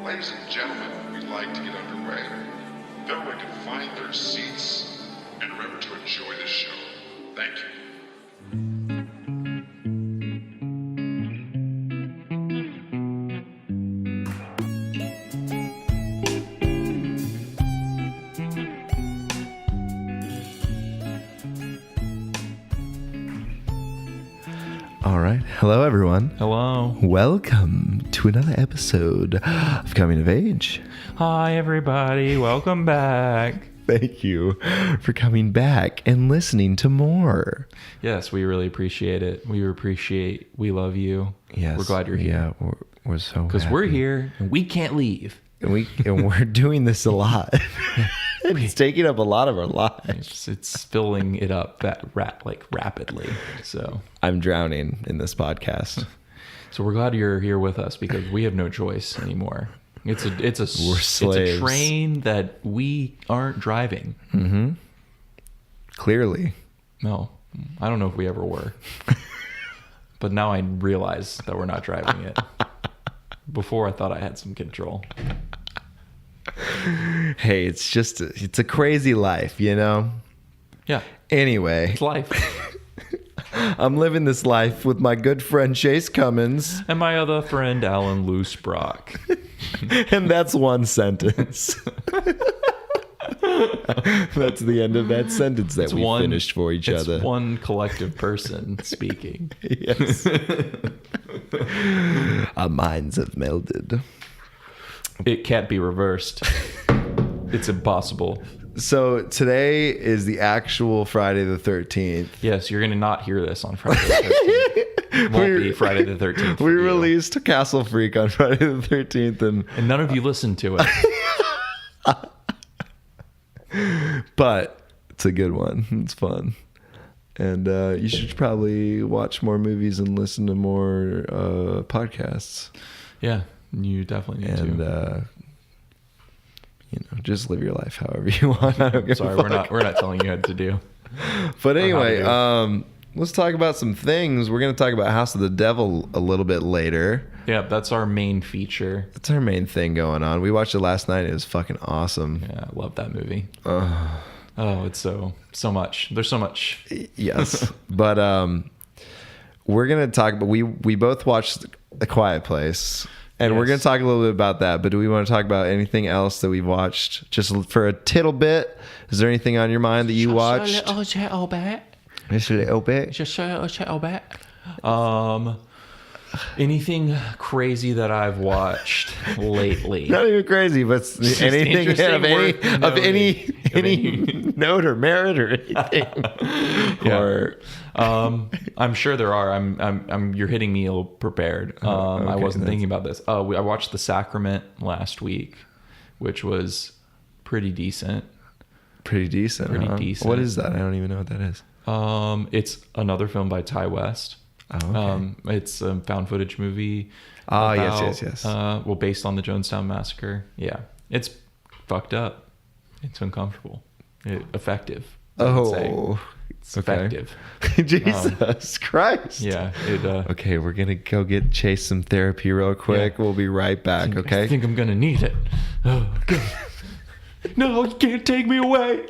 Ladies and gentlemen, we'd like to get underway. If everyone can find their seats and remember to enjoy the show. Thank you. All right. Hello, everyone. Hello. Welcome to another episode of Coming of Age. Hi, everybody. Welcome back. Thank you for coming back and listening to more. Yes, we really appreciate it. We love you. Yes. We're glad you're here. Yeah, we're so Because we're happy. here and we can't leave. And we're doing this a lot. It's taking up a lot of our lives. It's filling it up rapidly. So I'm drowning in this podcast. So we're glad you're here with us because we have no choice anymore. It's a train that we aren't driving. Mm-hmm. Clearly. No, I don't know if we ever were. But now I realize that we're not driving it. Before I thought I had some control. Hey, it's a crazy life, you know? Yeah. Anyway. It's life. I'm living this life with my good friend Chase Cummins. And my other friend, Alan Loosebrock. And that's one sentence. That's the end of that sentence that we finished for each other. It's one collective person speaking. Yes. Our minds have melded. It can't be reversed. It's impossible. So today is the actual Friday the 13th. Yes, you're going to not hear this on Friday the 13th. Won't be Friday the 13th. We released Castle Freak on Friday the 13th. And none of you listened to it. But it's a good one. It's fun. And you should probably watch more movies and listen to more podcasts. Yeah, you definitely need to. Just live your life however you want. I don't give Sorry, a fuck. we're not telling you what to do. But anyway, let's talk about some things. We're going to talk about House of the Devil a little bit later. Yeah, that's our main feature. That's our main thing going on. We watched it last night. It was fucking awesome. Yeah, I love that movie. Oh, it's so much. There's so much. Yes. But we're going to talk about, we both watched A Quiet Place. And we're going to talk a little bit about that. But do we want to talk about anything else that we've watched? Just for a tittle bit. Is there anything on your mind that you watched? Just a little bit. Just a little bit? Just a little bit. Anything crazy that I've watched lately? Not even crazy, but anything of any note or merit or anything. Yeah. Or I'm sure there are. You're hitting me ill prepared. Okay, I wasn't thinking about this. I watched The Sacrament last week, which was pretty decent. Pretty decent. What is that? I don't even know what that is. It's another film by Ty West. Oh, okay. It's a found footage movie. Yes. Well, based on the Jonestown Massacre. Yeah, it's fucked up. It's uncomfortable. Effective. It's effective. Jesus Christ. Yeah. Okay, we're gonna go get Chase some therapy real quick. Yeah. We'll be right back. Okay. I think I'm gonna need it. Oh, God. No, you can't take me away.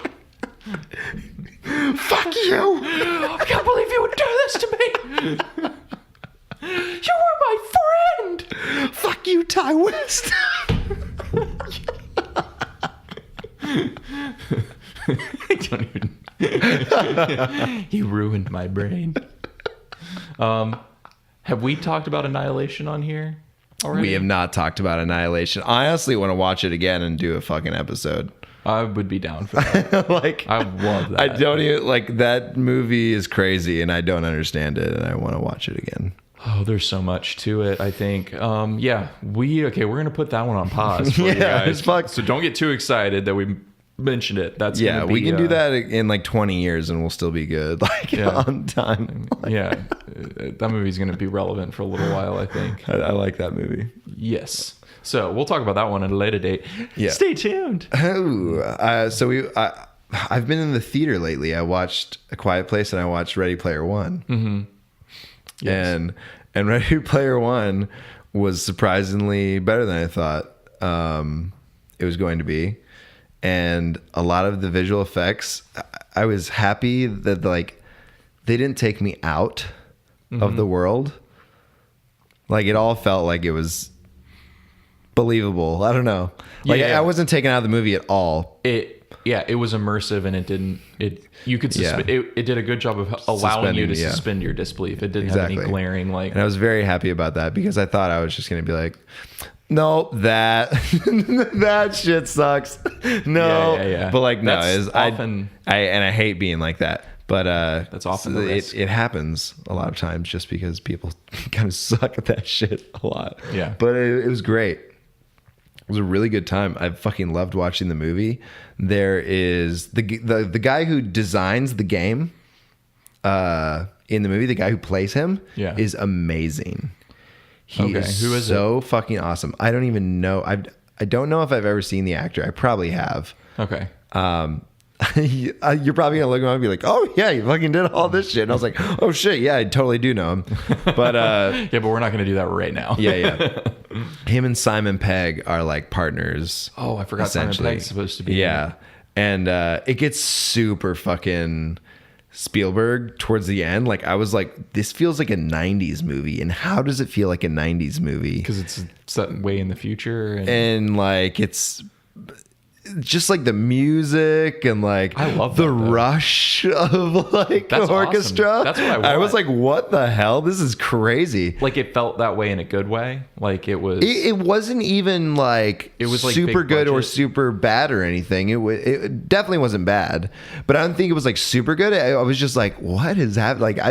Fuck you! I can't believe you would do this to me. You were my friend. Fuck you, Ty West. I don't even. He ruined my brain. Have we talked about Annihilation on here already? We have not talked about Annihilation. I honestly want to watch it again and do a fucking episode. I would be down for that. I love that. I don't even that movie is crazy and I don't understand it and I want to watch it again. Oh, there's so much to it, I think. We're going to put that one on pause for you guys. So don't get too excited that we mentioned it. We can do that in like 20 years and we'll still be good. On time. Yeah. That movie's going to be relevant for a little while, I think. I like that movie. Yes. So we'll talk about that one at a later date. Yeah. Stay tuned. I've been in the theater lately. I watched A Quiet Place and I watched Ready Player One. Mm-hmm. Yes. And Ready Player One was surprisingly better than I thought. it was going to be. And a lot of the visual effects, I was happy that like they didn't take me out of the world. Like it all felt like it was believable. I don't know. Like I wasn't taken out of the movie at all. It was immersive, and it didn't. You could it did a good job of allowing you to suspend your disbelief. It didn't have any glaring like. And I was very happy about that because I thought I was just going to be like, no, that shit sucks. No, yeah. But like, no, That's often, I hate being like that. But that's often the risk. It happens a lot of times just because people kind of suck at that shit a lot. Yeah. But it was great. It was a really good time. I fucking loved watching the movie. There is the guy who designs the game in the movie, the guy who plays him is amazing. He is Who is so fucking awesome. I don't even know. I don't know if I've ever seen the actor. I probably have. Okay. You're probably gonna look at him and be like, "Oh yeah, you fucking did all this shit." And I was like, "Oh shit, yeah, I totally do know him." But yeah, but we're not gonna do that right now. yeah. Him and Simon Pegg are like partners. Oh, I forgot Simon Pegg's supposed to be. Yeah, and it gets super fucking Spielberg towards the end. Like I was like, this feels like a 90s movie. And how does it feel like a 90s movie? Because it's set way in the future. And like it's just like the music and like I love the rush of like the orchestra. Awesome. That's what I want. I was like, what the hell? This is crazy. Like it felt that way in a good way. Like it was. It wasn't even like it was like super good or super bad or anything. It definitely wasn't bad, but I don't think it was like super good. I was just like, what is happening? Like I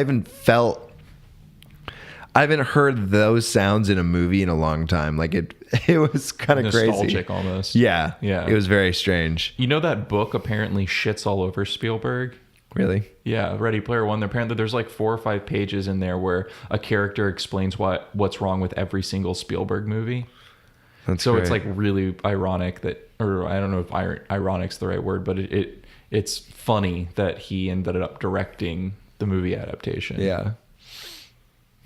haven't heard those sounds in a movie in a long time. Like it was kind of crazy. Nostalgic almost. Yeah. Yeah. It was very strange. You know that book apparently shits all over Spielberg? Really? Yeah, Ready Player One. Apparently there's like 4 or 5 pages in there where a character explains what's wrong with every single Spielberg movie. That's so great. It's like really ironic that, or I don't know if ironic's the right word, but it's funny that he ended up directing the movie adaptation. Yeah.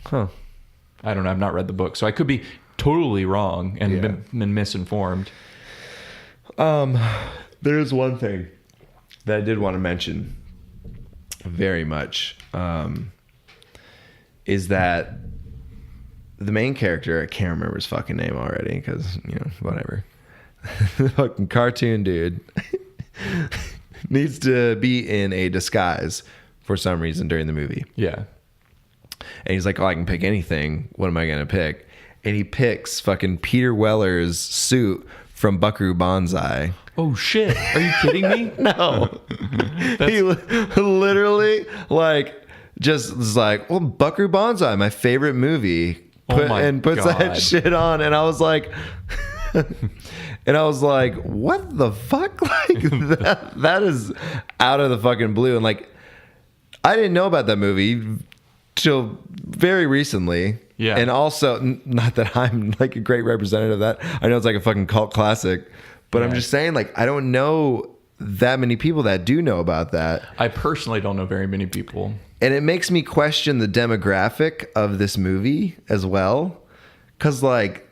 Huh. I don't know. I've not read the book, so I could be totally wrong and been misinformed. There's one thing that I did want to mention very much, is that the main character, I can't remember his fucking name already because, whatever. The fucking cartoon dude needs to be in a disguise for some reason during the movie. Yeah. And he's like, oh, I can pick anything. What am I going to pick? And he picks fucking Peter Weller's suit from Buckaroo Banzai. Oh, shit. Are you kidding me? No. He literally, like, just was like, well, Buckaroo Banzai, my favorite movie. Puts that shit on. And I was like... what the fuck? Like, that is out of the fucking blue. And, like, I didn't know about that movie till very recently. Yeah. And also, not that I'm like a great representative of that. I know it's like a fucking cult classic, but I'm just saying, like, I don't know that many people that do know about that. I personally don't know very many people. And it makes me question the demographic of this movie as well. Cause like,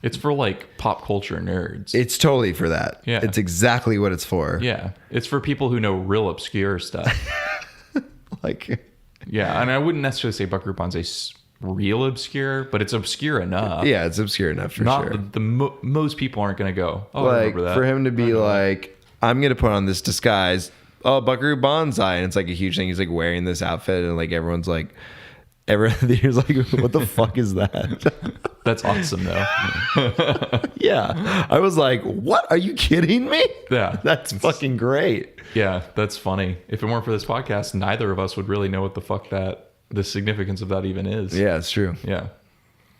it's for like pop culture nerds. It's totally for that. Yeah. It's exactly what it's for. Yeah. It's for people who know real obscure stuff. Like, yeah, and I wouldn't necessarily say Buckaroo Banzai's real obscure, but it's obscure enough. Yeah, it's obscure enough for sure. Most people aren't going to go, oh, like, I remember that. For him to be like, I'm going to put on this disguise. Oh, Buckaroo Banzai. And it's like a huge thing. He's like wearing this outfit and like everyone's like, everyone's like, what the fuck is that? That's awesome though. Yeah. I was like, what? Are you kidding me? Yeah. That's fucking great. Yeah, that's funny. If it weren't for this podcast, neither of us would really know what the fuck the significance of that even is. Yeah, it's true. Yeah.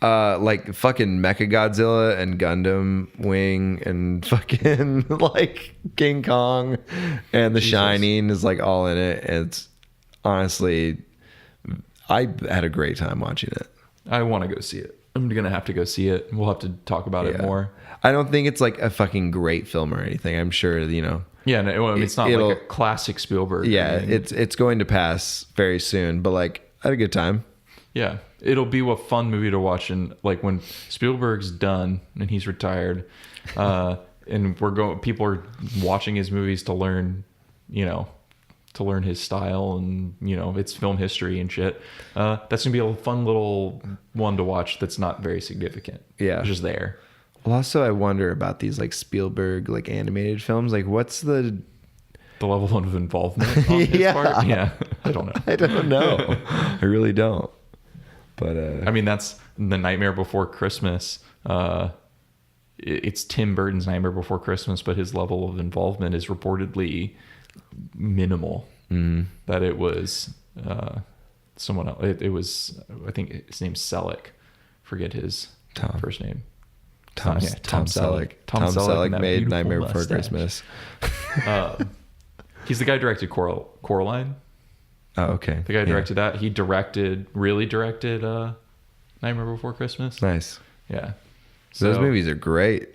Like fucking Mechagodzilla and Gundam Wing and fucking like King Kong and The Shining is like all in it. It's honestly, I had a great time watching it. I want to go see it. I'm going to have to go see it. We'll have to talk about it more. I don't think it's like a fucking great film or anything. I'm sure, Yeah, no, I mean, it's not like a classic Spielberg. Yeah, it's going to pass very soon, but like I had a good time. Yeah, it'll be a fun movie to watch, and like when Spielberg's done and he's retired, And people are watching his movies to learn, to learn his style and, its film history and shit. That's gonna be a fun little one to watch. That's not very significant. Yeah. It's just there. Well, also I wonder about these like Spielberg like animated films. Like, what's the level of involvement on his part? Yeah. I don't know. I don't know. I really don't. But I mean, that's The Nightmare Before Christmas. It's Tim Burton's Nightmare Before Christmas, but his level of involvement is reportedly minimal. That it was someone else. It was, I think his name's Selleck. Forget his first name. Tom Selleck. Tom Selleck made Nightmare Before Christmas. He's the guy who directed Coraline. Oh, okay. The guy who directed that. He really directed Nightmare Before Christmas. Nice. Yeah. So, those movies are great.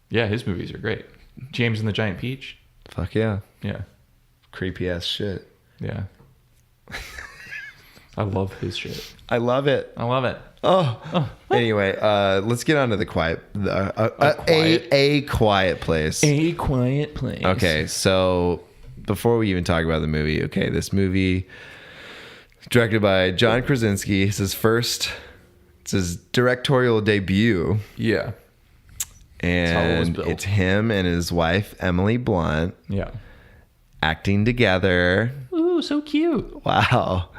Yeah, his movies are great. James and the Giant Peach. Fuck yeah. Yeah. Creepy ass shit. Yeah. I love his shit. I love it. Anyway, let's get on to a quiet place. A Quiet Place. Okay, so before we even talk about the movie, this movie directed by John Krasinski. It's his directorial debut. Yeah. And it's him and his wife, Emily Blunt. Yeah. Acting together. Ooh, so cute. Wow.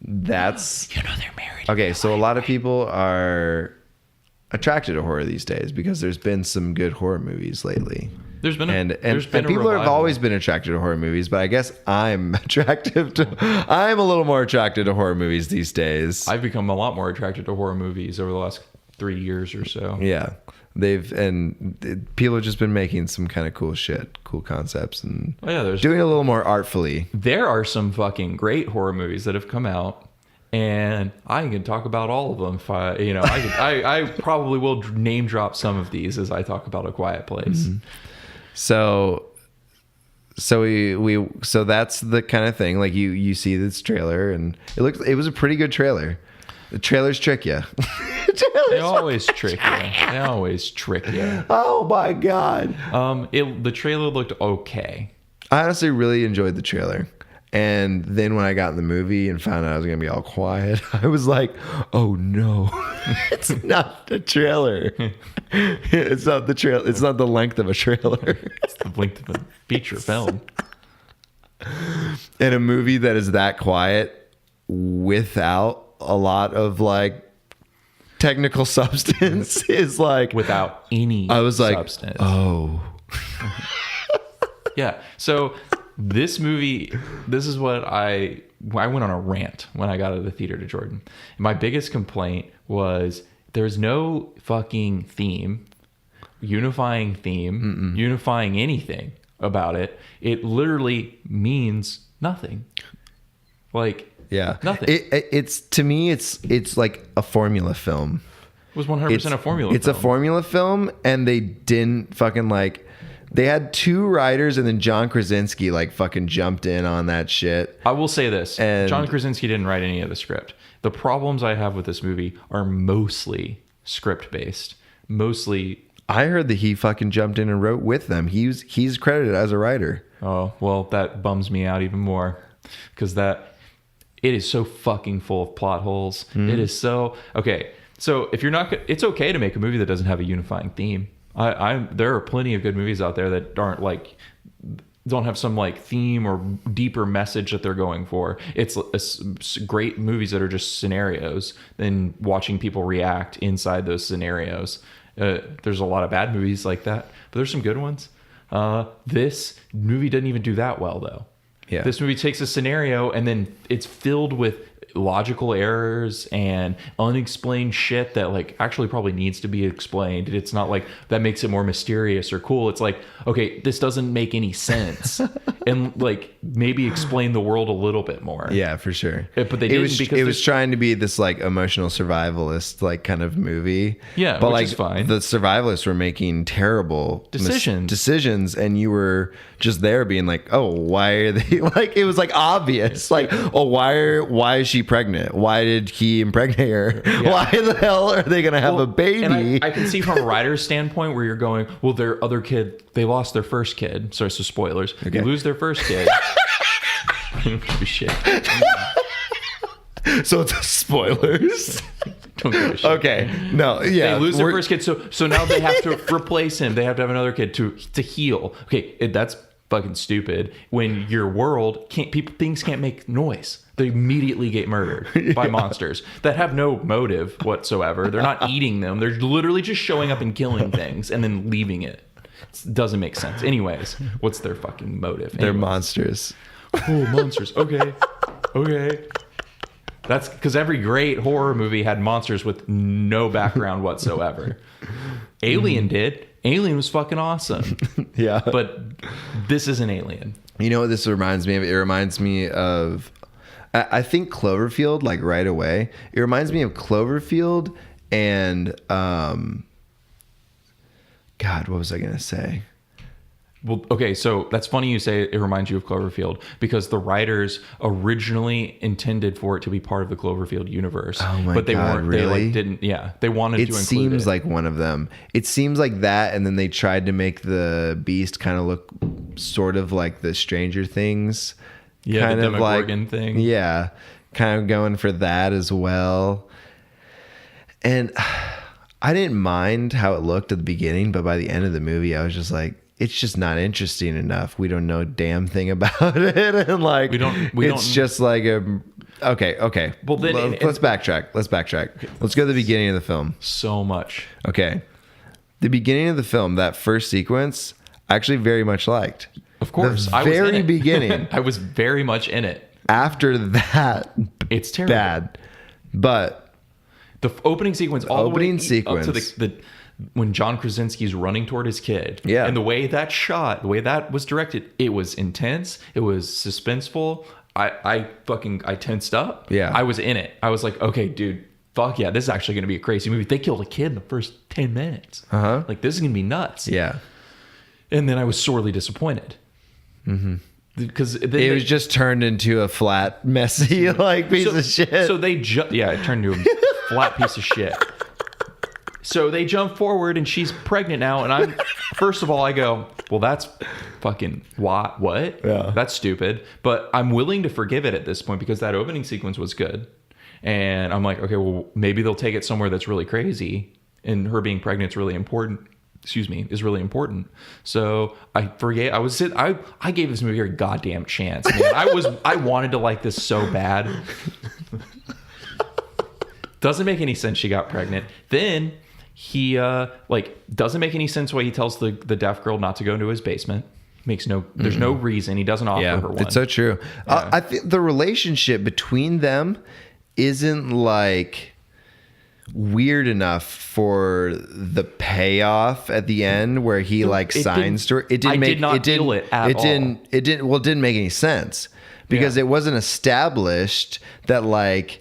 That's... they're married. Okay, so a lot of people are attracted to horror these days because there's been some good horror movies lately. There's been and people have always been attracted to horror movies, but I guess I'm a little more attracted to horror movies these days. I've become a lot more attracted to horror movies over the last 3 years or so. Yeah. People have just been making some kind of cool shit, cool concepts, and doing it a little more artfully. There are some fucking great horror movies that have come out, and I can talk about all of them. If I probably will name drop some of these as I talk about A Quiet Place. Mm-hmm. So that's the kind of thing. Like you see this trailer, and it was a pretty good trailer. The trailers trick you. They always trick you. Oh my god. The trailer looked okay. I honestly really enjoyed the trailer. And then when I got in the movie and found out I was going to be all quiet, I was like, oh no, it's not the trailer. It's not the trailer. It's not the length of a trailer. It's the length of a feature film. And a movie that is that quiet without a lot of like technical substance is like without any substance. Oh. Yeah. So this movie, this is what I went on a rant when I got out of the theater to Jordan. And my biggest complaint was there's no fucking unifying anything about it. It literally means nothing. Like, yeah, nothing. It's to me, it's like a formula film. It was 100% a formula film. It's a formula film, and they didn't fucking like... They had two writers, and then John Krasinski like fucking jumped in on that shit. I will say this. John Krasinski didn't write any of the script. The problems I have with this movie are mostly script-based. Mostly... I heard that he fucking jumped in and wrote with them. He's credited as a writer. Oh, well, that bums me out even more. Because it is so fucking full of plot holes. Mm-hmm. It is so... Okay, so if you're not... It's okay to make a movie that doesn't have a unifying theme. There are plenty of good movies out there that don't have some like theme or deeper message that they're going for. It's great movies that are just scenarios and watching people react inside those scenarios. There's a lot of bad movies like that, but there's some good ones. This movie didn't even do that well though. Yeah. This movie takes a scenario and then it's filled with logical errors and unexplained shit that like actually probably needs to be explained. It's not like that makes it more mysterious or cool. It's like, okay, this doesn't make any sense. And like maybe explain the world a little bit more. Yeah, for sure. But they didn't because it was trying to be this like emotional survivalist like kind of movie. Yeah, but which like is fine. The survivalists were making terrible decisions, and you were just there being like, oh, why are they like? It was like obvious, like, oh, why is she she pregnant? Why did he impregnate her? Why the hell are they gonna have a baby? And I can see from a writer's standpoint where you're going, well, their other kid, they lost their first kid. Sorry, so spoilers. Okay. They lose their first kid. Shit. So it's spoilers. Don't give a shit. Okay. No. Yeah. They lose their first kid, so now they have to replace him. They have to have another kid to heal. Okay, that's fucking stupid. When your world things can't make noise, they immediately get murdered by monsters that have no motive whatsoever. They're not eating them. They're literally just showing up and killing things and then leaving it. It doesn't make sense. Anyways, what's their fucking motive? They're monsters. Oh, monsters. Okay. That's because every great horror movie had monsters with no background whatsoever. Alien did. Alien was fucking awesome. Yeah. But this is an Alien. You know what this reminds me of? It reminds me of, I think Cloverfield, like right away. It reminds me of Cloverfield and, God, what was I going to say? Well, okay, so that's funny you say it reminds you of Cloverfield because the writers originally intended for it to be part of the Cloverfield universe. Oh my but they God, weren't. really? They like didn't. Yeah, they wanted to It include seems it. like one of them. It seems like that, and then they tried to make the Beast kind of look sort of like the Stranger Things. Yeah, kind the of like Demogorgon thing. Yeah, kind of going for that as well. And I didn't mind how it looked at the beginning, but by the end of the movie, I was just like, it's just not interesting enough. We don't know a damn thing about it, and like it's just like a okay. Well, then let's backtrack. Let's go to the beginning of the film. So much. Okay, the beginning of the film, that first sequence, I actually very much liked. Of course, the very beginning. I was very much in it. After that, it's terrible. Bad, but the opening sequence, all the way sequence up to the when John Krasinski's running toward his kid. Yeah. And the way that shot, the way that was directed, it was intense. It was suspenseful. I tensed up. Yeah. I was in it. I was like, okay, dude, fuck yeah, this is actually going to be a crazy movie. They killed a kid in the first 10 minutes. Uh-huh. Like, this is going to be nuts. Yeah. And then I was sorely disappointed. Mm-hmm. Because it was just turned into a flat, messy, like piece of shit. So they it turned into a flat piece of shit. So they jump forward and she's pregnant now. And I'm, first of all, I go, well, that's fucking what? Yeah. That's stupid. But I'm willing to forgive it at this point because that opening sequence was good. And I'm like, okay, well, maybe they'll take it somewhere that's really crazy. And her being pregnant is really important. Is really important. So I forget. I gave this movie a goddamn chance, man. I wanted to like this so bad. Doesn't make any sense she got pregnant. Then he doesn't make any sense why he tells the deaf girl not to go into his basement. There's no reason. He doesn't offer her one. It's so true. Yeah. I think the relationship between them isn't like weird enough for the payoff at the end where he signs to her. It didn't make it didn't make any sense because it wasn't established that like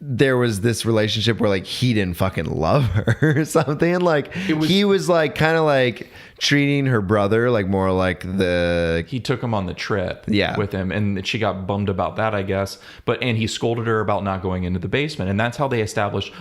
there was this relationship where like he didn't fucking love her or something. Like he was like kind of like treating her brother like more like he took him on the trip with him, and she got bummed about that, I guess. And he scolded her about not going into the basement, and that's how they established,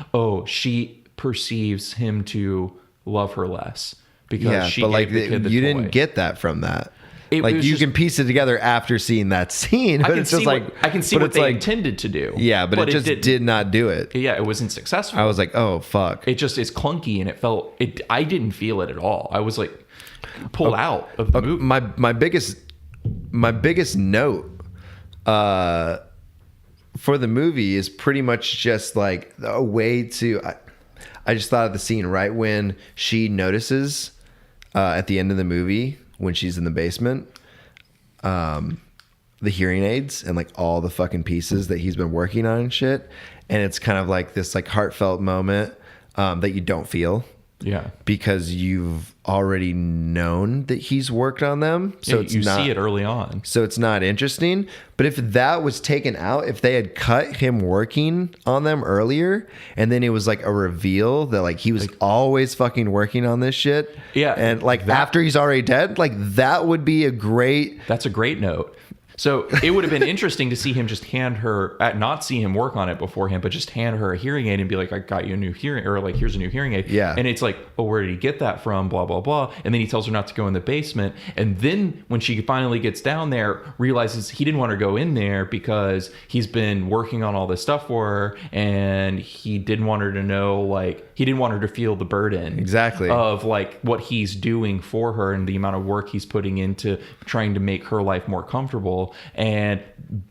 she perceives him to love her less because she gave the kid the you toy. didn't get that from that. You can piece it together after seeing that scene. But it's just I can see what they intended to do. Yeah, but it just did not do it. Yeah, it wasn't successful. I was like, oh fuck. It just is clunky, and I didn't feel it at all. I was like pulled out of the movie. My biggest note for the movie is pretty much just like a way to. I just thought of the scene right when she notices at the end of the movie. When she's in the basement, the hearing aids and like all the fucking pieces that he's been working on and shit. And it's kind of like this like heartfelt moment that you don't feel. Yeah. Because you've already known that he's worked on them. So you see it early on. So it's not interesting. But if that was taken out, if they had cut him working on them earlier, and then it was like a reveal that like he was always fucking working on this shit. Yeah. And like after he's already dead, like that would be that's a great note. So it would have been interesting to see him just not see him work on it beforehand, but just hand her a hearing aid and be like, I got you a new hearing, or like, here's a new hearing aid. Yeah. And it's like, oh, where did he get that from? Blah, blah, blah. And then he tells her not to go in the basement. And then when she finally gets down there, realizes he didn't want her to go in there because he's been working on all this stuff for her, and he didn't want her to know, like, he didn't want her to feel the burden Exactly. of like what he's doing for her and the amount of work he's putting into trying to make her life more comfortable. And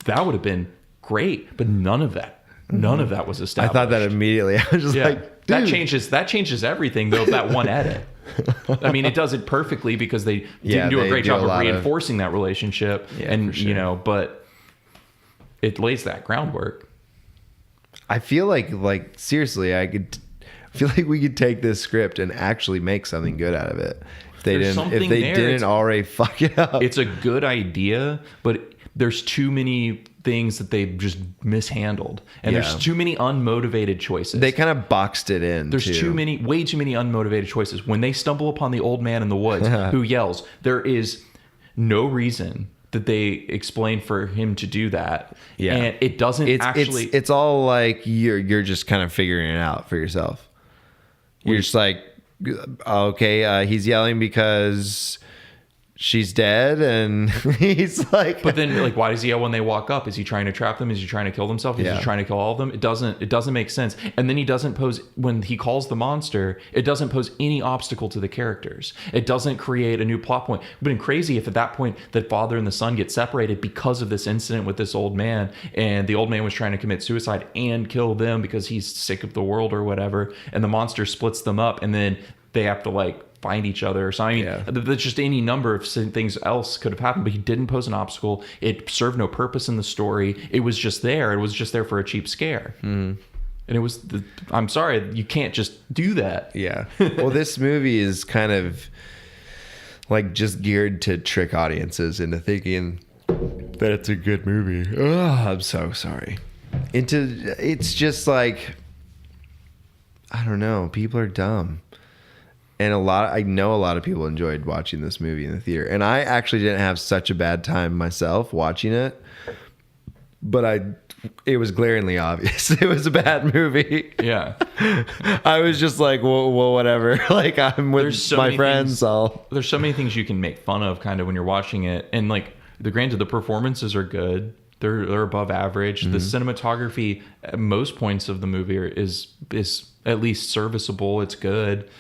that would have been great, but none of that was I established. thought that immediately. I was just like, that dude. changes everything though, that one edit. I mean, it does it perfectly because they didn't do a great job of reinforcing that relationship. And for sure. But it lays that groundwork. I feel like seriously, I feel like we could take this script and actually make something good out of it. If they didn't already fuck it up. It's a good idea, but there's too many things that they just mishandled, and there's too many unmotivated choices. They kind of boxed it in. There's way too many unmotivated choices. When they stumble upon the old man in the woods who yells, there is no reason that they explain for him to do that. Yeah. And it doesn't it's all like you're just kind of figuring it out for yourself. You're just like, okay, he's yelling because she's dead, and he's like, but then like, why does he yell when they walk up? Is he trying to trap them? Is he trying to kill himself? Is he trying to kill all of them? It doesn't make sense. And then he doesn't pose, when he calls the monster, it doesn't pose any obstacle to the characters. It doesn't create a new plot point. It would have been crazy if at that point the father and the son get separated because of this incident with this old man, and the old man was trying to commit suicide and kill them because he's sick of the world or whatever, and the monster splits them up, and then they have to like find each other or something. There's just any number of things else could have happened, but he didn't pose an obstacle. It served no purpose in the story. It was just there. It was just there for a cheap scare. And it was, I'm sorry, you can't just do that. Yeah. Well, this movie is kind of like just geared to trick audiences into thinking that it's a good movie. Oh, I'm so sorry. It's just like, I don't know. People are dumb. And I know a lot of people enjoyed watching this movie in the theater. And I actually didn't have such a bad time myself watching it. But it was glaringly obvious it was a bad movie. Yeah. I was just like, well whatever. Like, I'm with my friends. There's so many things you can make fun of kind of when you're watching it. And like, granted, the performances are good. They're above average. The cinematography at most points of the movie is at least serviceable. It's good.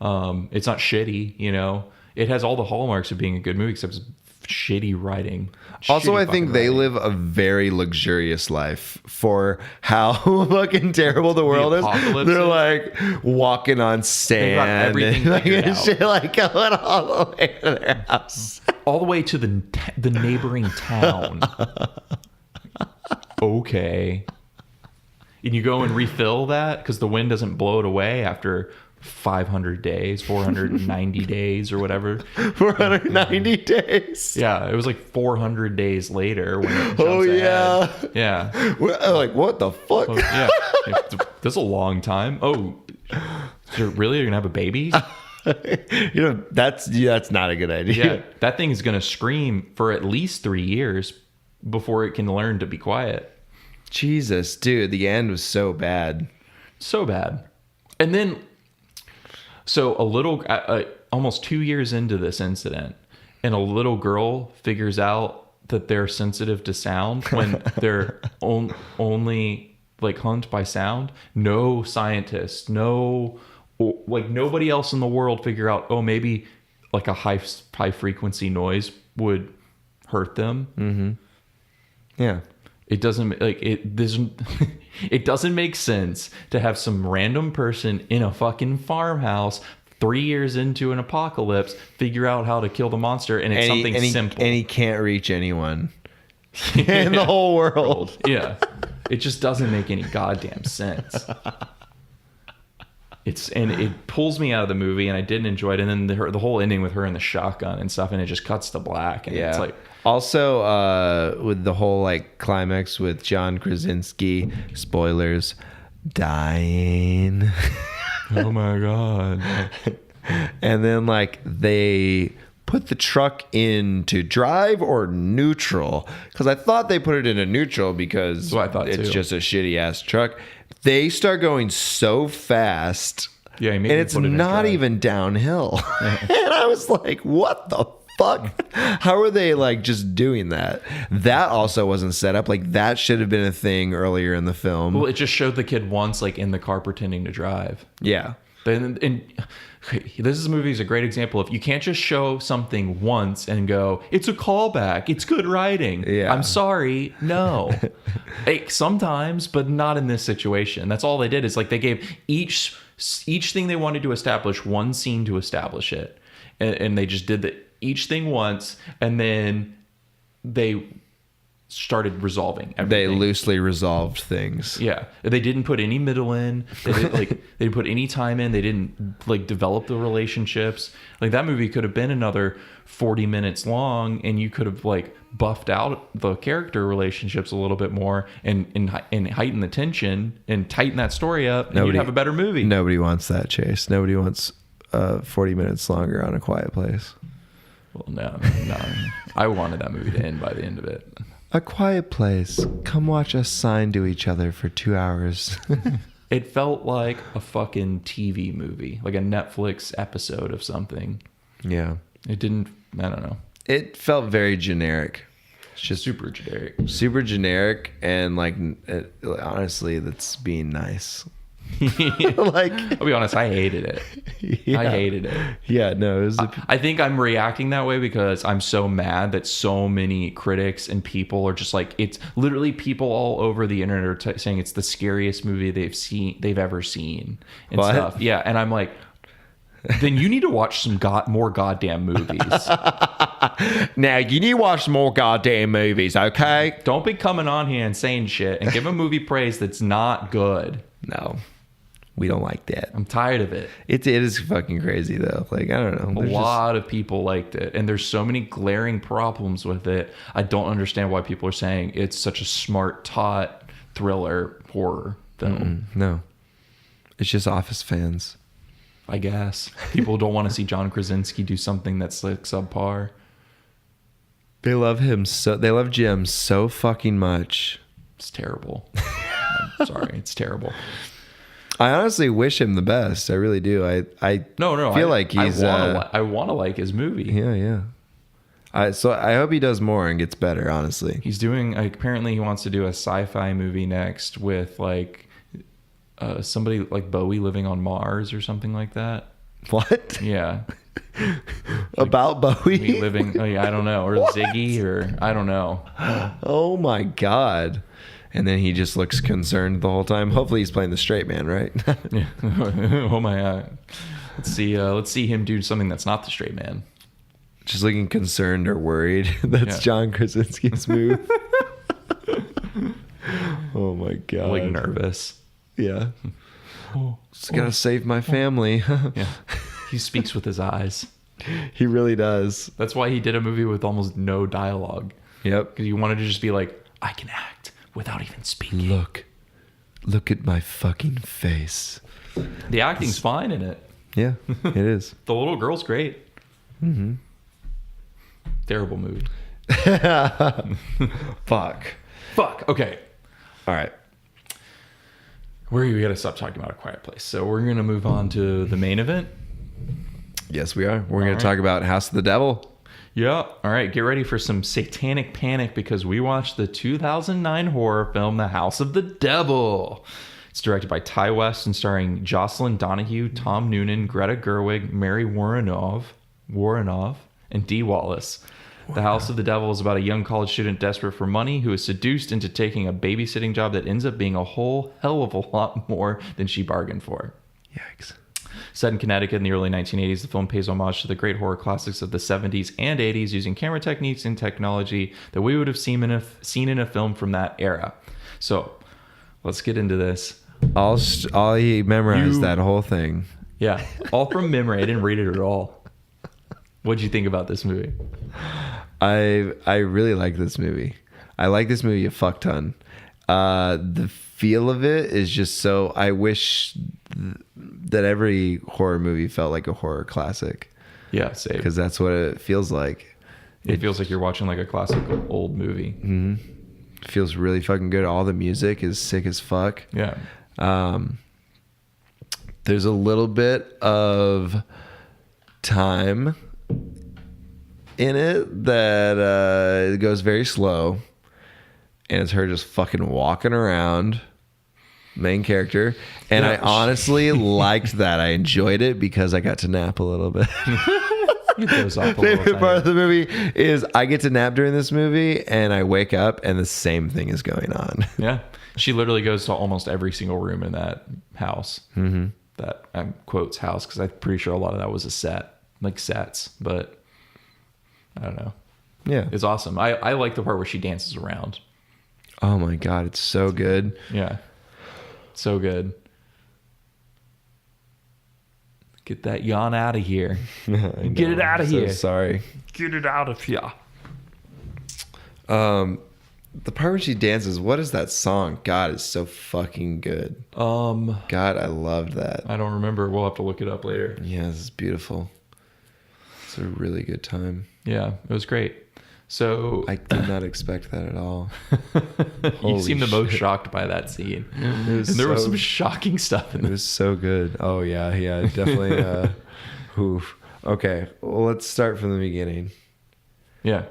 It's not shitty, you know. It has all the hallmarks of being a good movie, except it's shitty writing. Also, I think they live a very luxurious life for how fucking terrible the world is. They're like walking on sand and shit, like going all the way to their house, all the way to the neighboring town. Okay, and you go and refill that because the wind doesn't blow it away after 500 days, 490 days or whatever. 490 days. Yeah, it was like 400 days later when it jumps ahead. Yeah. Like, what the fuck? Yeah. That's a long time. Oh, really? You're going to have a baby? You know, that's not a good idea. Yeah. That thing is going to scream for at least 3 years before it can learn to be quiet. Jesus, dude, the end was so bad. So bad. And then, so almost 2 years into this incident, and a little girl figures out that they're sensitive to sound when they're only like hunt by sound. No scientists, nobody else in the world figure out, oh, maybe like a high frequency noise would hurt them. Mm-hmm. Yeah. It doesn't it doesn't make sense to have some random person in a fucking farmhouse 3 years into an apocalypse figure out how to kill the monster, and it's something simple. And he can't reach anyone in the whole world. Yeah. It just doesn't make any goddamn sense. It pulls me out of the movie, and I didn't enjoy it. And then the whole ending with her in the shotgun and stuff, and it just cuts to black. And it's like, also with the whole like climax with John Krasinski, spoilers, dying. Oh my god. And then like they put the truck into drive or neutral, because I thought they put it into neutral because what I thought it's too. just a shitty ass truck. They start going so fast. Yeah, and it's not even downhill. And I was like, what the fuck? How are they like just doing that? That also wasn't set up. Like that should have been a thing earlier in the film. Well, it just showed the kid once, like in the car pretending to drive. Yeah. And this movie is a great example of you can't just show something once and go, it's a callback, it's good writing. Yeah. I'm sorry, no. Sometimes, but not in this situation. That's all they did is like they gave each thing they wanted to establish one scene to establish it, and they just did each thing once, and then they started resolving everything. They loosely resolved things. Yeah, they didn't put any middle in. They didn't they didn't put any time in. They didn't like develop the relationships. Like that movie could have been another 40 minutes long, and you could have like buffed out the character relationships a little bit more, and heighten the tension and tighten that story up. And you'd have a better movie. Nobody wants that, Chase. Nobody wants 40 minutes longer on A Quiet Place. Well, no. I wanted that movie to end by the end of it. A Quiet Place. Come watch us sign to each other for 2 hours. It felt like a fucking TV movie, like a Netflix episode of something. Yeah. It didn't, I don't know. It felt very generic. It's just super generic. Super generic, and like, honestly, that's being nice. Like, I'll be honest, I hated it. Yeah. I hated it. Yeah, no, it was. I think I'm reacting that way because I'm so mad that so many critics and people are just like, it's literally people all over the internet are saying it's the scariest movie they've ever seen and What? stuff. Yeah, and I'm like, then you need to watch some more goddamn movies. Now you need to watch more goddamn movies, okay? Don't be coming on here and saying shit and give a movie praise that's not good. No, we don't like that. I'm tired of it. It is fucking crazy though. Like, I don't know. A lot of people liked it, and there's so many glaring problems with it. I don't understand why people are saying it's such a smart, taut thriller horror film. No, it's just Office fans. I guess people don't want to see John Krasinski do something that's like subpar. They love him so. They love Jim so fucking much. It's terrible. I'm sorry, it's terrible. I honestly wish him the best. I really do. I feel like he's. I want to like his movie. Yeah. So I hope he does more and gets better. Honestly, He's doing. Apparently, he wants to do a sci-fi movie next with like somebody like Bowie living on Mars or something like that. what? Yeah. About Bowie Me living. Oh yeah, I don't know, or Ziggy, or I don't know. Oh my god. And then he just looks concerned the whole time. Hopefully he's playing the straight man, right? Yeah. Oh my god. Let's see him do something that's not the straight man. Just looking concerned or worried. That's Yeah. John Krasinski's move. Oh my god. Like nervous. Yeah. Oh, Just gotta save my family. yeah. He speaks with his eyes. He really does. That's why he did a movie with almost no dialogue. Yep. Because he wanted to just be like, I can act without even speaking. Look at my fucking face. The acting's fine in it. Yeah, it is. The little girl's great. Mm-hmm. Terrible movie. Fuck. Okay. All right. We gotta stop talking about A Quiet Place. So we're gonna move on to the main event. Yes, we are. We're going right. to talk about House of the Devil. Yeah. All right. Get ready for some satanic panic because we watched the 2009 horror film, The House of the Devil. It's directed by Ty West and starring Jocelyn Donahue, Tom Noonan, Greta Gerwig, Mary Woronov, and Dee Wallace. The House of the Devil is about a young college student desperate for money who is seduced into taking a babysitting job that ends up being a whole hell of a lot more than she bargained for. Yikes. Set in Connecticut in the early 1980s, the film pays homage to the great horror classics of the 70s and 80s using camera techniques and technology that we would have seen in a film from that era. So, let's get into this. He memorized that whole thing. Yeah, all from memory. I didn't read it at all. What'd you think about this movie? I really like this movie. I like this movie a fuck ton. The feel of it is just so. I wish that every horror movie felt like a horror classic. Yeah, same. because that's what it feels like. It feels like you're watching like a classic old movie. Mm-hmm. It feels really fucking good. All the music is sick as fuck. Yeah. There's a little bit of time in it that it goes very slow, and it's her just fucking walking around, main character, and Yeah. I honestly liked that. I enjoyed it because I got to nap a little bit. It goes off a little Favorite part of tiny. the movie is I get to nap during this movie, and I wake up and the same thing is going on. Yeah. She literally goes to almost every single room in that house. Mm-hmm. That quotes house, because I'm pretty sure a lot of that was a set, like sets, but I don't know. Yeah. It's awesome. I like the part where she dances around. Oh my God, it's so good. Yeah. So good. Get that yawn out of here. Get it out of here. Sorry. Get it out of here. The part where she dances, what is that song? God, it's so fucking good. God, I loved that. I don't remember. We'll have to look it up later. Yeah, this is beautiful. It's a really good time. Yeah, it was great. So I did not expect that at all. you Holy seem the most shit. shocked by that scene. It was And there was so- some shocking stuff in It this. was so good. Oh yeah, definitely. Oof. Okay, well, let's start from the beginning. Yeah.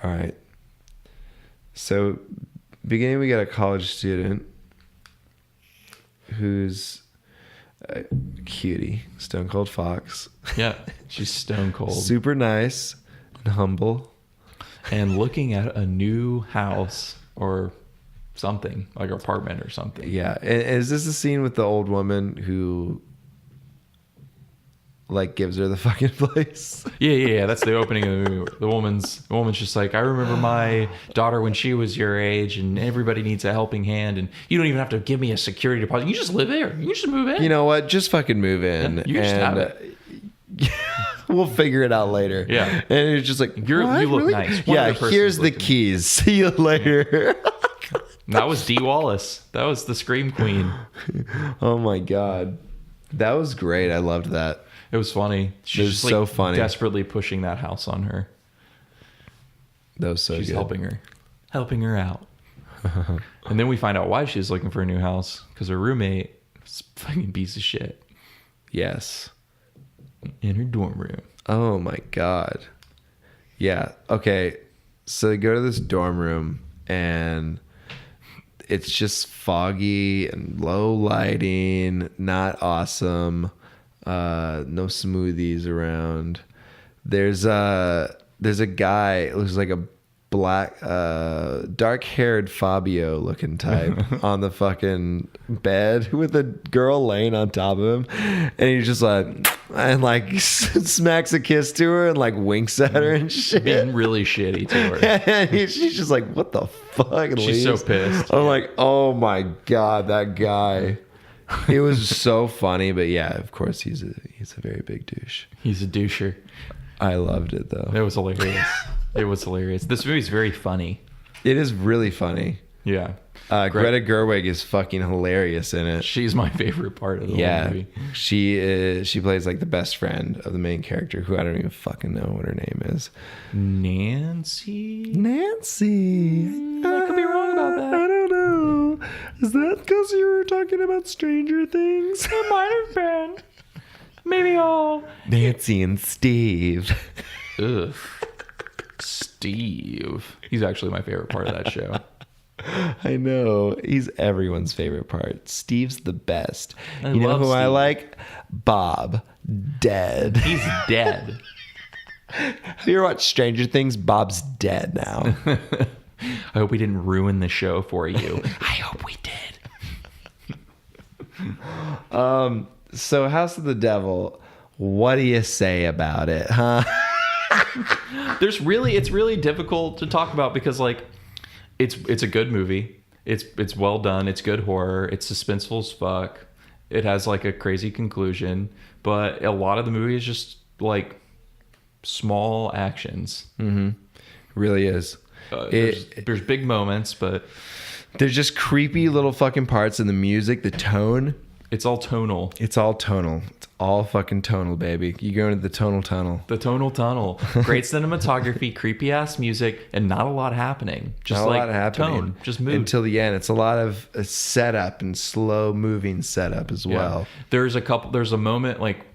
All right. So, beginning, we got a college student who's a cutie, Stone Cold Fox, Yeah. She's stone cold. super nice and humble. And looking at a new house or something, like an apartment or something. Yeah, and is this the scene with the old woman who like gives her the fucking place? Yeah. That's the opening of the movie. The woman's just like, I remember my daughter when she was your age, and everybody needs a helping hand, and you don't even have to give me a security deposit. You just live there. You just move in. You know what? Just fucking move in, Yeah, you just have and we'll figure it out later. Yeah. And it's just like, You what? look Really? nice. One Yeah, other person's here's the looking. keys. See you later. That was Dee Wallace. That was the Scream Queen. Oh my God. That was great. I loved that. It was funny. She's was just, like, so funny. desperately pushing that house on her. That was so She's good. helping her out. And then we find out why she's looking for a new house, because her roommate is a fucking piece of shit Yes. in her dorm room. Oh my God. Yeah. Okay. So they go to this dorm room and it's just foggy and low lighting, not awesome. No smoothies around. There's a guy who's like a black, dark-haired Fabio looking type on the fucking bed with a girl laying on top of him, and he's just like, and like smacks a kiss to her and like winks at her and shit. Being really shitty to her. And she's just like, what the fuck? And She's so leaves. pissed. I'm like, oh my God, that guy. It was so funny, but yeah, of course he's a very big douche. He's a doucher. I loved it though. It was hilarious. It was hilarious. This movie's very funny. It is really funny. Yeah. Greta Gerwig is fucking hilarious in it. She's my favorite part of the whole Yeah, movie. she plays like the best friend of the main character, who I don't even fucking know what her name is. Nancy? Nancy. I could be wrong about that. I don't know. Is that because you were talking about Stranger Things? It might have been. Maybe I'll... Nancy and Steve. Ugh. Steve. He's actually my favorite part of that show. I know. He's everyone's favorite part. Steve's the best. I You know love who I Steve. like? Bob. Dead. He's dead. Have you ever watched Stranger Things? Bob's dead now. I hope we didn't ruin the show for you. I hope we did. So House of the Devil, what do you say about it, huh? It's really difficult to talk about because like it's a good movie. It's well done. It's good horror. It's suspenseful as fuck. It has like a crazy conclusion, but a lot of the movie is just like small actions. Really is. There's big moments, but There's just creepy little fucking parts in the music. The tone It's all tonal. It's all tonal. It's all fucking tonal, baby. You go into the tonal tunnel. The tonal tunnel. Great cinematography, creepy ass music, and not a lot happening. Just Not like a lot happening. tone. Just move. Until the end. It's a lot of setup and slow moving setup as well. There's a moment like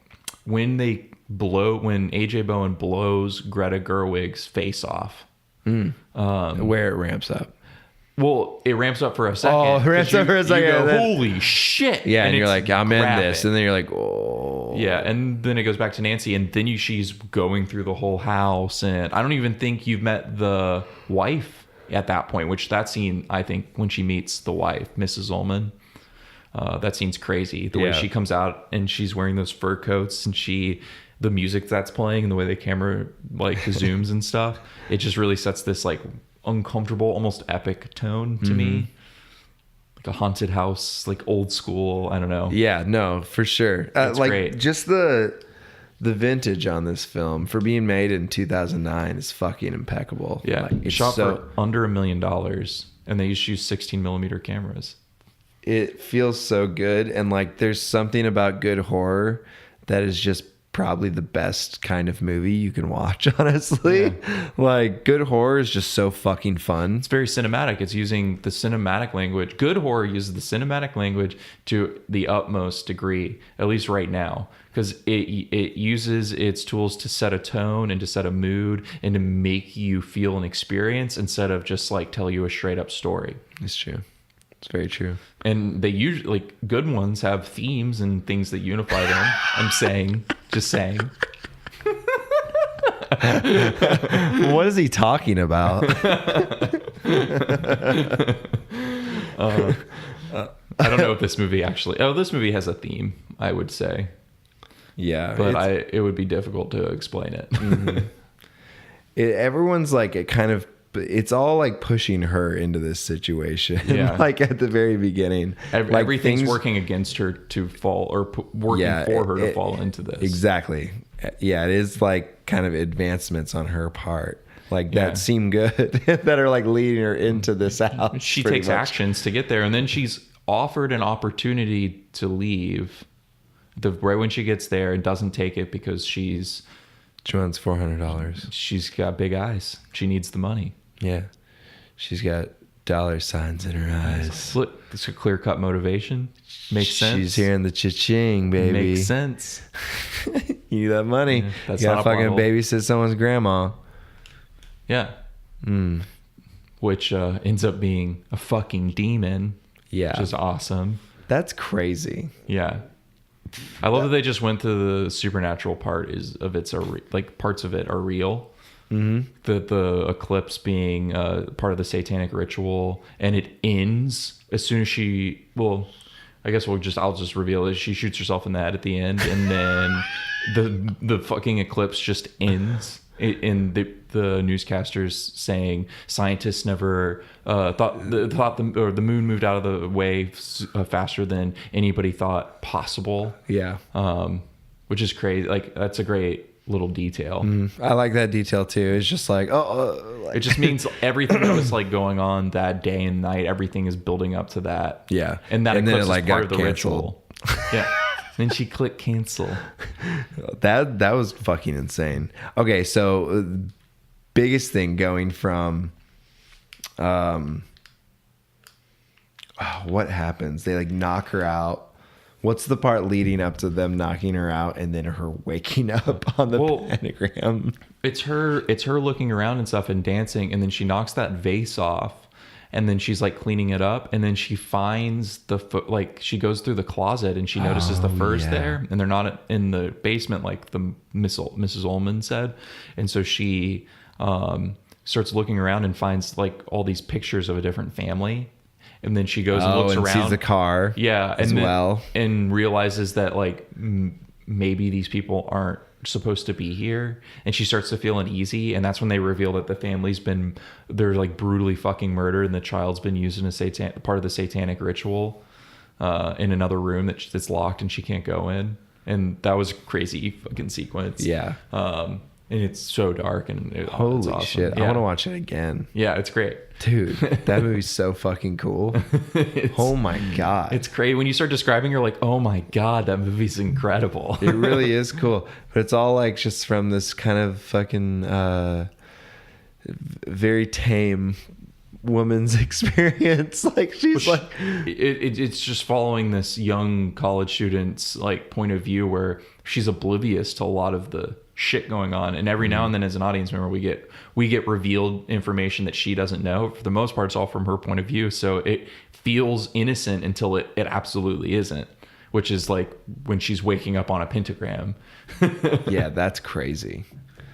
when AJ Bowen blows Greta Gerwig's face off. Where it ramps up. Well, it ramps up for a second. Oh, it ramps up for a second. You go, and then- holy shit. Yeah, and you're it's like, I'm in graphic. this. And then you're like, oh. Yeah, and then it goes back to Nancy, and then she's going through the whole house, and I don't even think you've met the wife at that point, which that scene, I think, when she meets the wife, Mrs. Ullman, that scene's crazy. The way she comes out, and she's wearing those fur coats, and the music that's playing, and the way the camera, like, zooms and stuff, it just really sets this, like, uncomfortable, almost epic tone to me. Like a haunted house, like old school. I don't know. Yeah, no, for sure. It's like great. Just the vintage on this film for being made in 2009 is fucking impeccable. Yeah, like, it's shot for under $1 million, and they used to use 16mm cameras. It feels so good, and like there's something about good horror that is just probably the best kind of movie you can watch, honestly. Like, good horror is just so fucking fun. It's very cinematic. It's using the cinematic language. Good horror uses the cinematic language to the utmost degree, at least right now, because it uses its tools to set a tone and to set a mood and to make you feel an experience instead of just like tell you a straight up story. It's true. It's very true. And they usually, like, good ones have themes and things that unify them. I'm saying, just saying. What is he talking about? I don't know if this movie actually. Oh, this movie has a theme, I would say, Yeah, but it would be difficult to explain it. everyone's like it's all like pushing her into this situation. Yeah. Like at the very beginning, like Everything's things- working against her to fall, or working for her to fall into this. Exactly. Yeah, it is like kind of advancements on her part, like that seem good, that are like leading her into this house. She pretty takes much. actions to get there, and then she's offered an opportunity to leave. Right when she gets there, and doesn't take it because She wants $400. she's got big eyes. She needs the money. Yeah, she's got dollar signs in her eyes. Look, it's a clear-cut motivation. Makes sense. She's hearing the cha-ching, baby. Makes sense. You need that money. Yeah, that's you gotta not a fucking plot hole. babysit someone's grandma. Yeah. Which ends up being a fucking demon. Yeah. Which is awesome. That's crazy. Yeah. I love that they just went to the supernatural part parts of it are real. The eclipse being part of the satanic ritual, and it ends as soon as I guess I'll just reveal it. She shoots herself in the head at the end, and then the fucking eclipse just ends. And the newscasters saying scientists never thought the moon moved out of the way faster than anybody thought possible. Yeah. Which is crazy. Like, that's a great little detail. I like that detail too. It's just like, It just means everything that was like going on that day and night, everything is building up to that. Yeah. And that And then eclipse it, like, is part of got the canceled. ritual. Yeah. Then she clicked cancel. that was fucking insane. Okay, so biggest thing going from what happens? They like knock her out. What's the part leading up to them knocking her out and then her waking up on the pentagram? It's her looking around and stuff and dancing, and then she knocks that vase off, and then she's like cleaning it up, and then she finds she goes through the closet and she notices the furs there, and they're not in the basement like the Mrs. Ullman said, and so she starts looking around and finds like all these pictures of a different family. And then she goes and looks around. Sees the car. Yeah, and realizes that like maybe these people aren't supposed to be here, and she starts to feel uneasy. And that's when they reveal that the family's they're like brutally fucking murdered, and the child's been used as part of the satanic ritual in another room that's locked and she can't go in. And that was a crazy fucking sequence. Yeah. And it's so dark and it's Holy awesome. shit. I Yeah. want to watch it again. Yeah, it's great. Dude, that movie's so fucking cool. Oh my God. It's great. When you start describing, you're like, oh my God, that movie's incredible. It really is cool. But it's all like just from this kind of fucking very tame woman's experience. Like she's like it's just following this young college student's like point of view where she's oblivious to a lot of the shit going on, and every now and then as an audience member we get revealed information that she doesn't know. For the most part, it's all from her point of view, so it feels innocent until it absolutely isn't, which is like when she's waking up on a pentagram. yeah, that's crazy.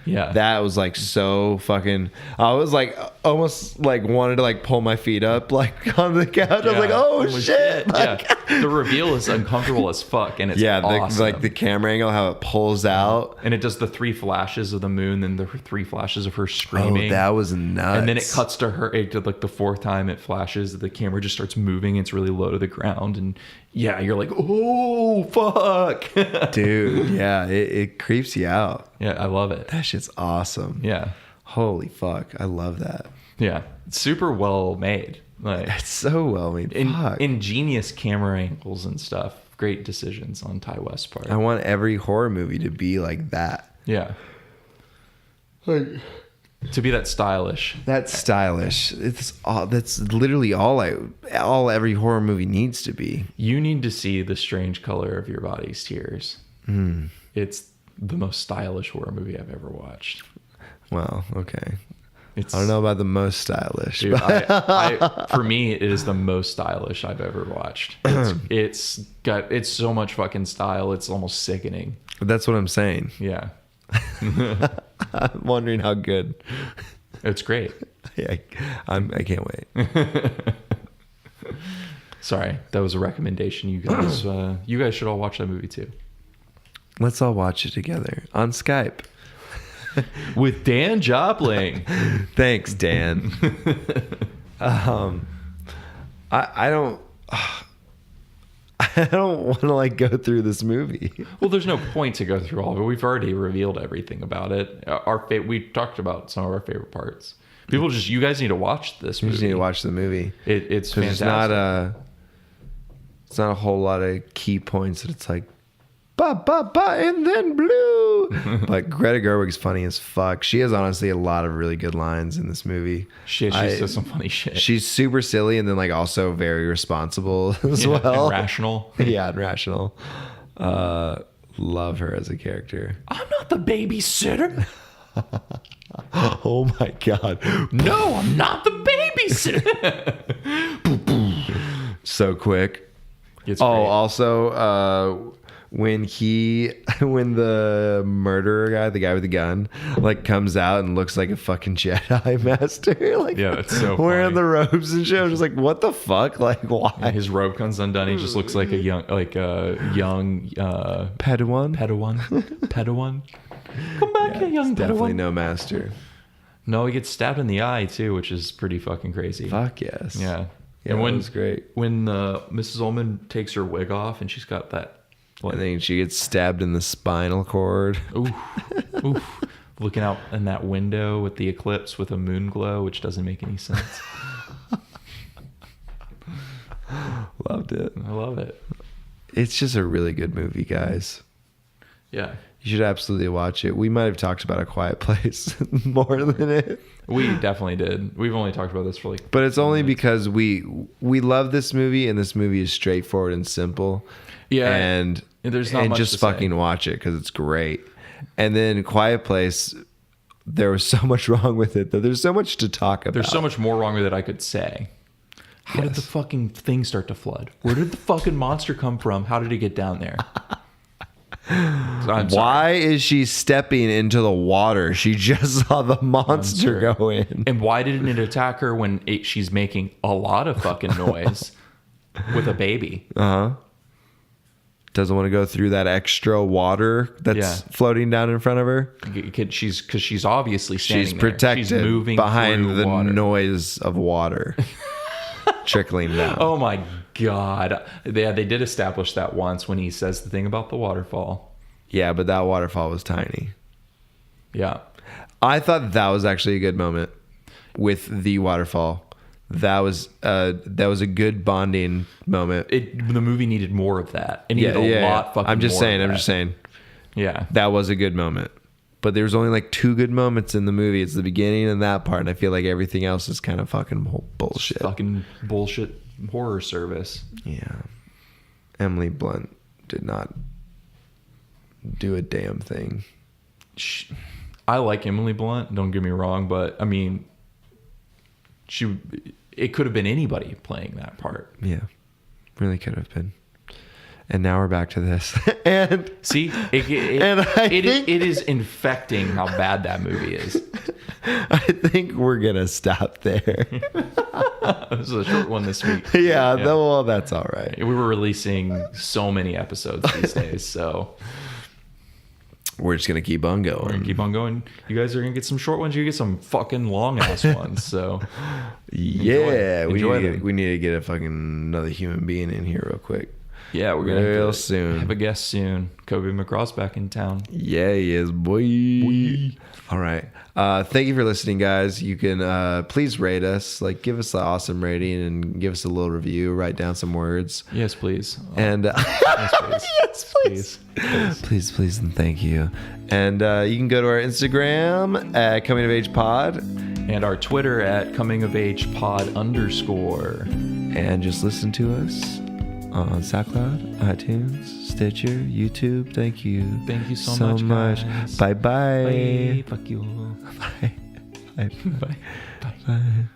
Yeah, That was like so fucking. I was like almost like wanted to like pull my feet up like on the couch. I was like, oh shit! Like, yeah, the reveal is uncomfortable as fuck, and it's awesome. like the camera angle, how it pulls out, and it does the 3 flashes of the moon, then the 3 flashes of her screaming. Oh, that was nuts! And then it cuts to her. It did like the 4th time it flashes, the camera just starts moving. It's really low to the ground, and yeah, you're like, oh fuck, dude. Yeah, it creeps you out. Yeah, I love it. That shit's awesome. Yeah. Holy fuck. I love that. Yeah. It's super well made. Like It's so well made. Fuck. Ingenious camera angles and stuff. Great decisions on Ty West's part. I want every horror movie to be like that. Yeah. To be that stylish. That's stylish. That's literally all every horror movie needs to be. You need to see The Strange Color of Your Body's Tears. It's the most stylish horror movie I've ever watched. Well, okay. I It's, don't know about the most stylish. dude, for me, it is the most stylish I've ever watched. It's so much fucking style. It's almost sickening. But that's what I'm saying. Yeah. I'm wondering how good. It's great. Yeah, I can't wait. Sorry, that was a recommendation. You guys should all watch that movie too. Let's all watch it together on Skype. With Dan Jopling. Thanks, Dan. I don't want to like go through this movie. Well, there's no point to go through all of it. We've already revealed everything about it. We talked about some of our favorite parts. You guys need to watch this movie. You just need to watch the movie. It's fantastic. It's not a whole lot of key points that it's like and then blue. But Greta Gerwig's funny as fuck. She has honestly a lot of really good lines in this movie. She says some funny shit. She's super silly and then like also very responsible as well. And rational. Yeah, and rational. Love her as a character. I'm not the babysitter. Oh my god. No, I'm not the babysitter. So quick. It's Oh, great. also, when the murderer guy, the guy with the gun, like comes out and looks like a fucking Jedi master, like Yeah, it's so wearing funny. the robes and shit. I'm just like, what the fuck? Like, why? And his robe comes undone. He just looks like a young Padawan? Padawan. Come back, young Definitely Padawan. no master. No, he gets stabbed in the eye too, which is pretty fucking crazy. Fuck yes. Yeah. Yeah, And that was great. When Mrs. Ullman takes her wig off and she's got that. I think she gets stabbed in the spinal cord. Oof. Looking out in that window with the eclipse with a moon glow, which doesn't make any sense. Loved it. I love it. It's just a really good movie, guys. Yeah. You should absolutely watch it. We might have talked about A Quiet Place more than it. We definitely did. We've only talked about this for like... But it's only because we love this movie, and this movie is straightforward and simple. Yeah. And there's not much just to say. fucking watch it because it's great. And then Quiet Place, there was so much wrong with it that there's so much to talk about. There's so much more wrong with it I could say. How did the fucking thing start to flood? Where did the fucking monster come from? How did it get down there? I'm sorry. Why is she stepping into the water? She just saw the monster go in. And why didn't it attack her when she's making a lot of fucking noise with a baby? Doesn't want to go through that extra water that's floating down in front of her. She's obviously standing She's there. protected She's moving behind through the water. noise of water trickling down. Oh my god! Yeah, they did establish that once when he says the thing about the waterfall. Yeah, but that waterfall was tiny. Yeah. I thought that was actually a good moment with the waterfall. That was a good bonding moment. The movie needed more of that. It needed a lot fucking I'm just more saying. of I'm that. just saying. Yeah. That was a good moment. But there's only like 2 good moments in the movie. It's the beginning and that part, and I feel like everything else is kind of fucking bullshit. Fucking bullshit horror service. Yeah. Emily Blunt did not do a damn thing. I like Emily Blunt, don't get me wrong, but I mean, it could have been anybody playing that part. Yeah. Really could have been. And now we're back to this. And see, it is infecting how bad that movie is. I think we're gonna stop there. This is a short one this week. Yeah. Well, that's all right. We were releasing so many episodes these days, so we're just gonna keep on going. we're gonna keep on going. You guys are gonna get some short ones. You get some fucking long ass ones. So yeah, enjoy them. we need to get a fucking another human being in here real quick. Yeah, we're gonna real have soon. have a guest soon. Kobe McGraw's back in town. Yeah, he is, boy. All right. Thank you for listening, guys. You can please rate us, like give us the awesome rating and give us a little review. Write down some words. Yes, please. And Yes, please. yes, please. Please, and thank you. And you can go to our Instagram at Coming of Age Pod, And our Twitter at comingofagepod_. and just listen to us on SoundCloud, iTunes, Stitcher, YouTube. Thank you. Thank you so much, guys. Bye bye. Bye. Fuck you. Bye. Bye. Bye. Bye.